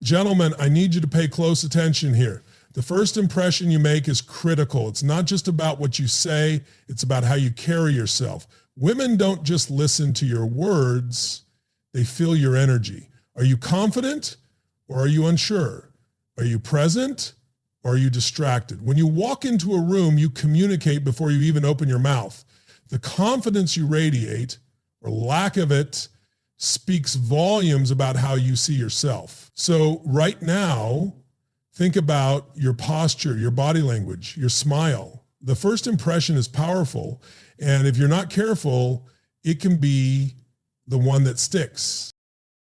Gentlemen, I need you to pay close attention here. The first impression you make is critical. It's not just about what you say, it's about how you carry yourself. Women don't just listen to your words, they feel your energy. Are you confident or are you unsure? Are you present or are you distracted? When you walk into a room, you communicate before you even open your mouth. The confidence you radiate, or lack of it, speaks volumes about how you see yourself. So right now, think about your posture, your body language, your smile. The first impression is powerful, and if you're not careful, it can be the one that sticks.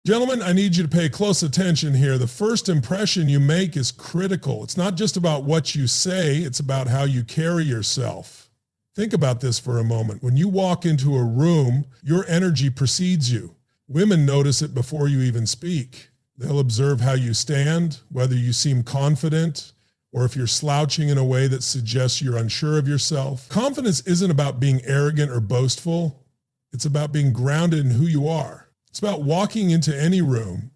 Gentlemen, I need you to pay close attention here. The first impression you make is critical. It's not just about what you say, it's about how you carry yourself. Think about this for a moment. When you walk into a room, your energy precedes you. Women notice it before you even speak. They'll observe how you stand, whether you seem confident, or if you're slouching in a way that suggests you're unsure of yourself. Confidence isn't about being arrogant or boastful. It's about being grounded in who you are. It's about walking into any room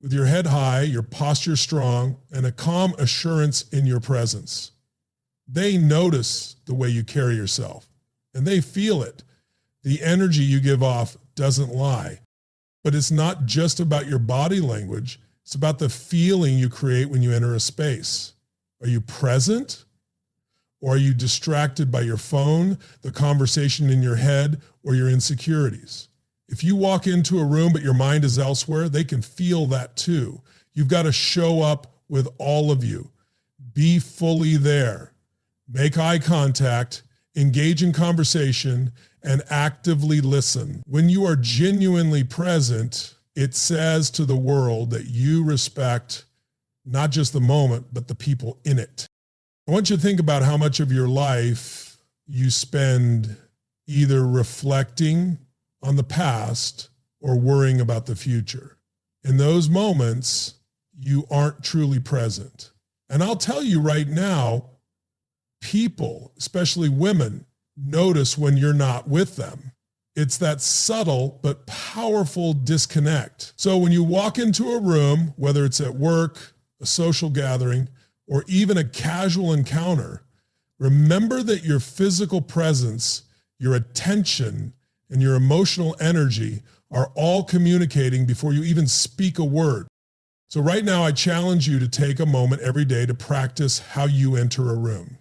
with your head high, your posture strong, and a calm assurance in your presence. They notice the way you carry yourself, and they feel it. The energy you give off doesn't lie. But it's not just about your body language. It's about the feeling you create when you enter a space. Are you present? Or are you distracted by your phone, the conversation in your head, or your insecurities? If you walk into a room but your mind is elsewhere, they can feel that too. You've got to show up with all of you. Be fully there. Make eye contact, engage in conversation, and actively listen. When you are genuinely present, it says to the world that you respect not just the moment, but the people in it. I want you to think about how much of your life you spend either reflecting on the past or worrying about the future. In those moments, you aren't truly present. And I'll tell you right now, people, especially women, notice when you're not with them. It's that subtle but powerful disconnect. So when you walk into a room, whether it's at work, a social gathering, or even a casual encounter, remember that your physical presence, your attention, and your emotional energy are all communicating before you even speak a word. So right now, I challenge you to take a moment every day to practice how you enter a room.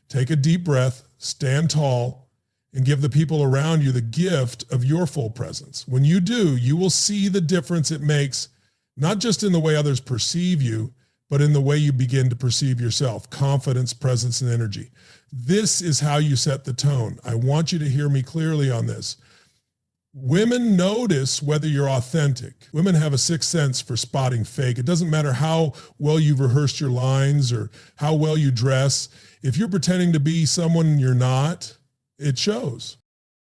Take a deep breath, stand tall, and give the people around you the gift of your full presence. When you do, you will see the difference it makes, not just in the way others perceive you, but in the way you begin to perceive yourself, confidence, presence, and energy. This is how you set the tone. I want you to hear me clearly on this. Women notice whether you're authentic. Women have a sixth sense for spotting fake. It doesn't matter how well you've rehearsed your lines or how well you dress. If you're pretending to be someone you're not, it shows.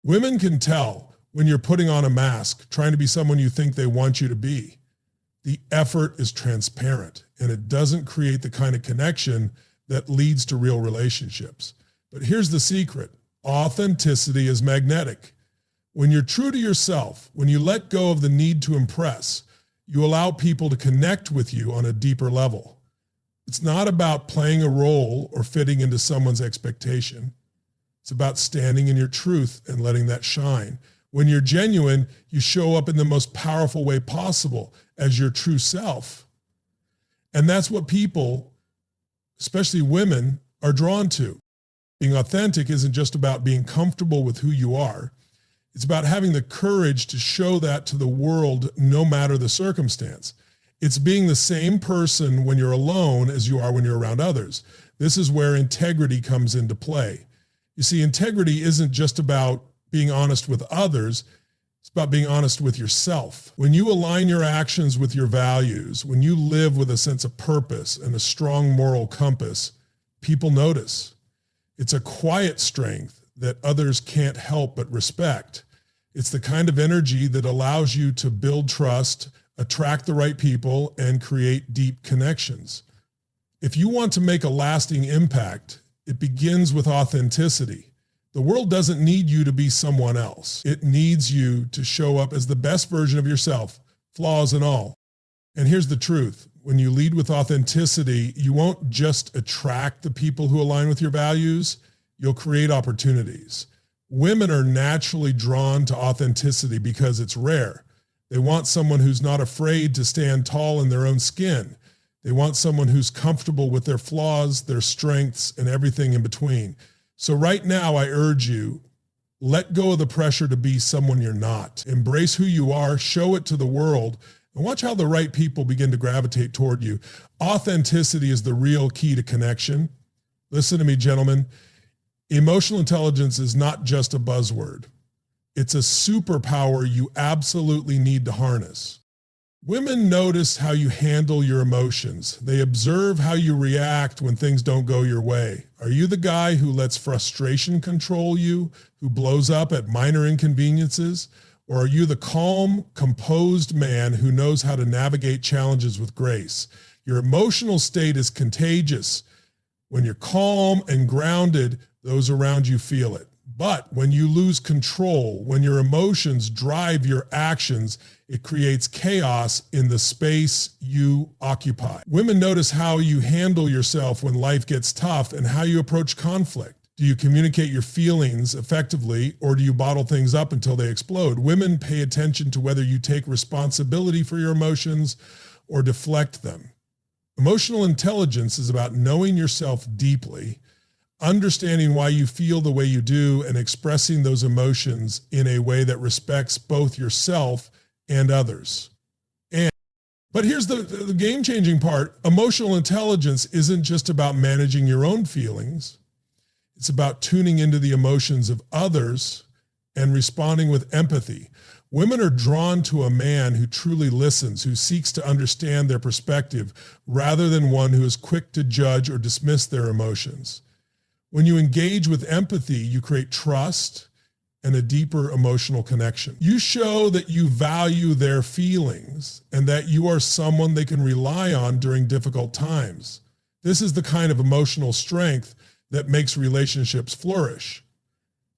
Women can tell when you're putting on a mask, trying to be someone you think they want you to be. The effort is transparent, and it doesn't create the kind of connection that leads to real relationships. But here's the secret. Authenticity is magnetic. When you're true to yourself, when you let go of the need to impress, you allow people to connect with you on a deeper level. It's not about playing a role or fitting into someone's expectation. It's about standing in your truth and letting that shine. When you're genuine, you show up in the most powerful way possible as your true self. And that's what people, especially women, are drawn to. Being authentic isn't just about being comfortable with who you are. It's about having the courage to show that to the world no matter the circumstance. It's being the same person when you're alone as you are when you're around others. This is where integrity comes into play. You see, integrity isn't just about being honest with others. It's about being honest with yourself. When you align your actions with your values, when you live with a sense of purpose and a strong moral compass, people notice. It's a quiet strength that others can't help but respect. It's the kind of energy that allows you to build trust, attract the right people, and create deep connections. If you want to make a lasting impact, it begins with authenticity. The world doesn't need you to be someone else. It needs you to show up as the best version of yourself, flaws and all. And here's the truth. when you lead with authenticity, you won't just attract the people who align with your values, you'll create opportunities. Women are naturally drawn to authenticity because it's rare. They want someone who's not afraid to stand tall in their own skin. They want someone who's comfortable with their flaws, their strengths, and everything in between. So right now, I urge you, let go of the pressure to be someone you're not. Embrace who you are, show it to the world, and watch how the right people begin to gravitate toward you. Authenticity is the real key to connection. Listen to me, gentlemen. Emotional intelligence is not just a buzzword. It's a superpower you absolutely need to harness. Women notice how you handle your emotions. They observe how you react when things don't go your way. Are you the guy who lets frustration control you, who blows up at minor inconveniences? Or are you the calm, composed man who knows how to navigate challenges with grace? Your emotional state is contagious. When you're calm and grounded, those around you feel it. But when you lose control, when your emotions drive your actions, it creates chaos in the space you occupy. Women notice how you handle yourself when life gets tough and how you approach conflict. Do you communicate your feelings effectively, or do you bottle things up until they explode? Women pay attention to whether you take responsibility for your emotions or deflect them. Emotional intelligence is about knowing yourself deeply, understanding why you feel the way you do, and expressing those emotions in a way that respects both yourself and others. But here's the game-changing part. Emotional intelligence isn't just about managing your own feelings. It's about tuning into the emotions of others and responding with empathy. Women are drawn to a man who truly listens, who seeks to understand their perspective, rather than one who is quick to judge or dismiss their emotions. When you engage with empathy, you create trust and a deeper emotional connection. You show that you value their feelings and that you are someone they can rely on during difficult times. This is the kind of emotional strength that makes relationships flourish.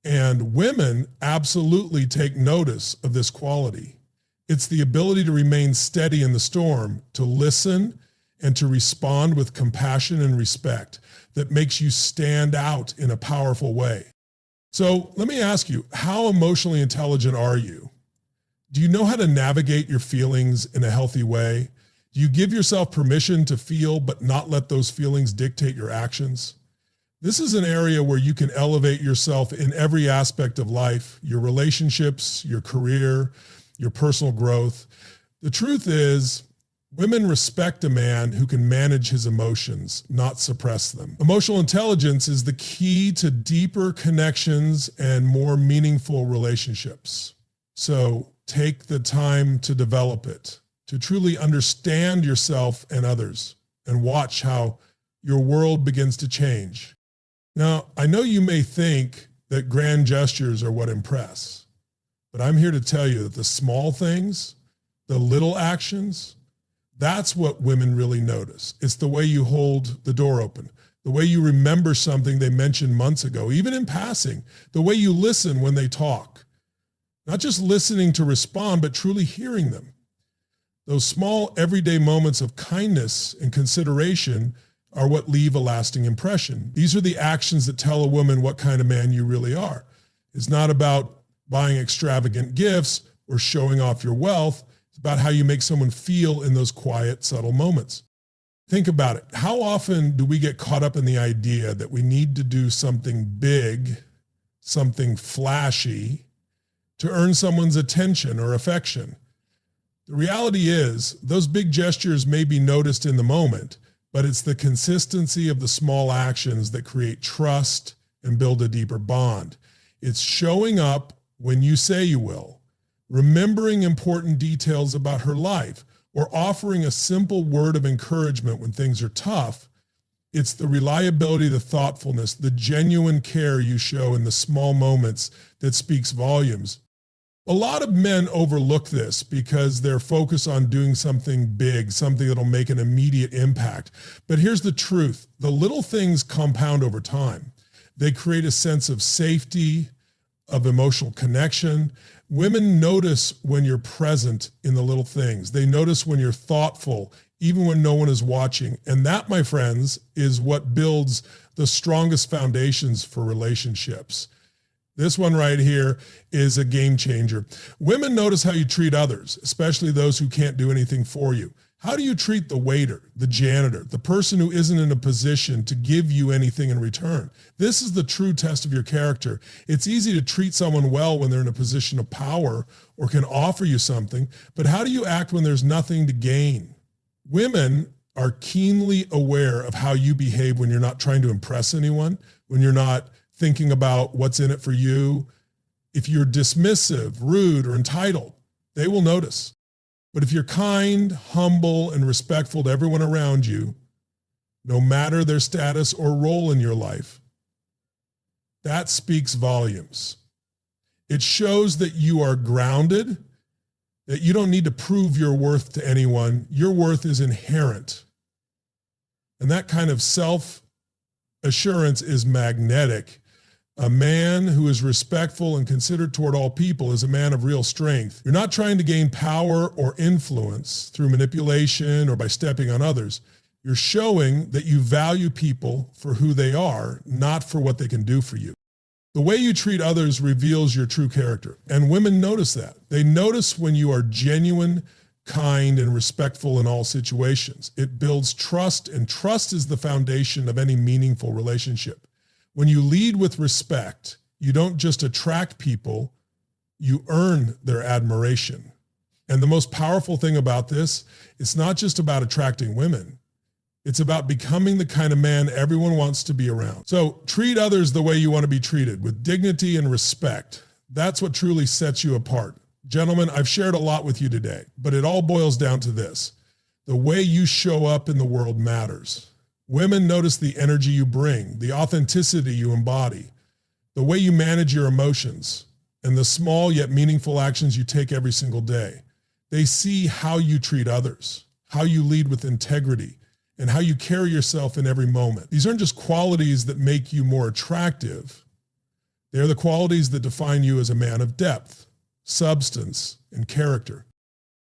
And women absolutely take notice of this quality. It's the ability to remain steady in the storm, to listen, and to respond with compassion and respect that makes you stand out in a powerful way. So let me ask you, how emotionally intelligent are you? Do you know how to navigate your feelings in a healthy way? Do you give yourself permission to feel but not let those feelings dictate your actions? This is an area where you can elevate yourself in every aspect of life, your relationships, your career, your personal growth. The truth is, women respect a man who can manage his emotions, not suppress them. Emotional intelligence is the key to deeper connections and more meaningful relationships. So take the time to develop it, to truly understand yourself and others, and watch how your world begins to change. Now, I know you may think that grand gestures are what impress, but I'm here to tell you that the small things, the little actions, that's what women really notice. It's the way you hold the door open, the way you remember something they mentioned months ago, even in passing, the way you listen when they talk. Not just listening to respond, but truly hearing them. Those small everyday moments of kindness and consideration are what leave a lasting impression. These are the actions that tell a woman what kind of man you really are. It's not about buying extravagant gifts or showing off your wealth. It's about how you make someone feel in those quiet, subtle moments. Think about it. How often do we get caught up in the idea that we need to do something big, something flashy, to earn someone's attention or affection? The reality is, those big gestures may be noticed in the moment, but it's the consistency of the small actions that create trust and build a deeper bond. It's showing up when you say you will, remembering important details about her life, or offering a simple word of encouragement when things are tough. It's the reliability, the thoughtfulness, the genuine care you show in the small moments that speaks volumes. A lot of men overlook this because they're focused on doing something big, something that'll make an immediate impact. But here's the truth. The little things compound over time. They create a sense of safety, of emotional connection. Women notice when you're present in the little things. They notice when you're thoughtful even when no one is watching. And that, my friends, is what builds the strongest foundations for relationships. This one right here is a game changer. Women notice how you treat others, especially those who can't do anything for you. How do you treat the waiter, the janitor, the person who isn't in a position to give you anything in return? This is the true test of your character. It's easy to treat someone well when they're in a position of power or can offer you something, but how do you act when there's nothing to gain? Women are keenly aware of how you behave when you're not trying to impress anyone, when you're not thinking about what's in it for you. If you're dismissive, rude, or entitled, they will notice. But if you're kind, humble, and respectful to everyone around you, no matter their status or role in your life, that speaks volumes. It shows that you are grounded, that you don't need to prove your worth to anyone. Your worth is inherent. And that kind of self-assurance is magnetic. A man who is respectful and considerate toward all people is a man of real strength. You're not trying to gain power or influence through manipulation or by stepping on others. You're showing that you value people for who they are, not for what they can do for you. The way you treat others reveals your true character, and women notice that. They notice when you are genuine, kind, and respectful in all situations. It builds trust, and trust is the foundation of any meaningful relationship. When you lead with respect, you don't just attract people, you earn their admiration. And the most powerful thing about this, it's not just about attracting women. It's about becoming the kind of man everyone wants to be around. So treat others the way you want to be treated, with dignity and respect. That's what truly sets you apart. Gentlemen, I've shared a lot with you today, but it all boils down to this. The way you show up in the world matters. Women notice the energy you bring, the authenticity you embody, the way you manage your emotions, and the small yet meaningful actions you take every single day. They see how you treat others, how you lead with integrity, and how you carry yourself in every moment. These aren't just qualities that make you more attractive. They're the qualities that define you as a man of depth, substance, and character.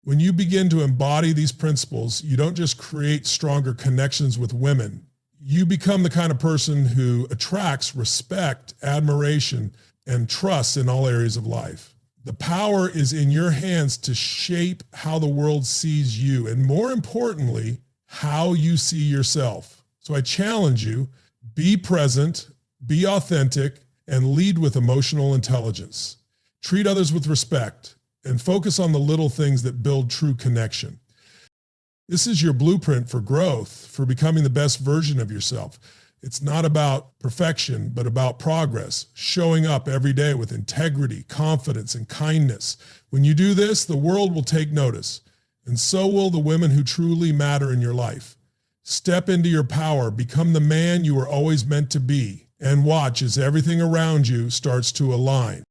When you begin to embody these principles, you don't just create stronger connections with women. You become the kind of person who attracts respect, admiration, and trust in all areas of life. The power is in your hands to shape how the world sees you, and more importantly, how you see yourself. So I challenge you, be present, be authentic, and lead with emotional intelligence. Treat others with respect, and focus on the little things that build true connection. This is your blueprint for growth, for becoming the best version of yourself. It's not about perfection, but about progress, showing up every day with integrity, confidence, and kindness. When you do this, the world will take notice, and so will the women who truly matter in your life. Step into your power, become the man you were always meant to be, and watch as everything around you starts to align.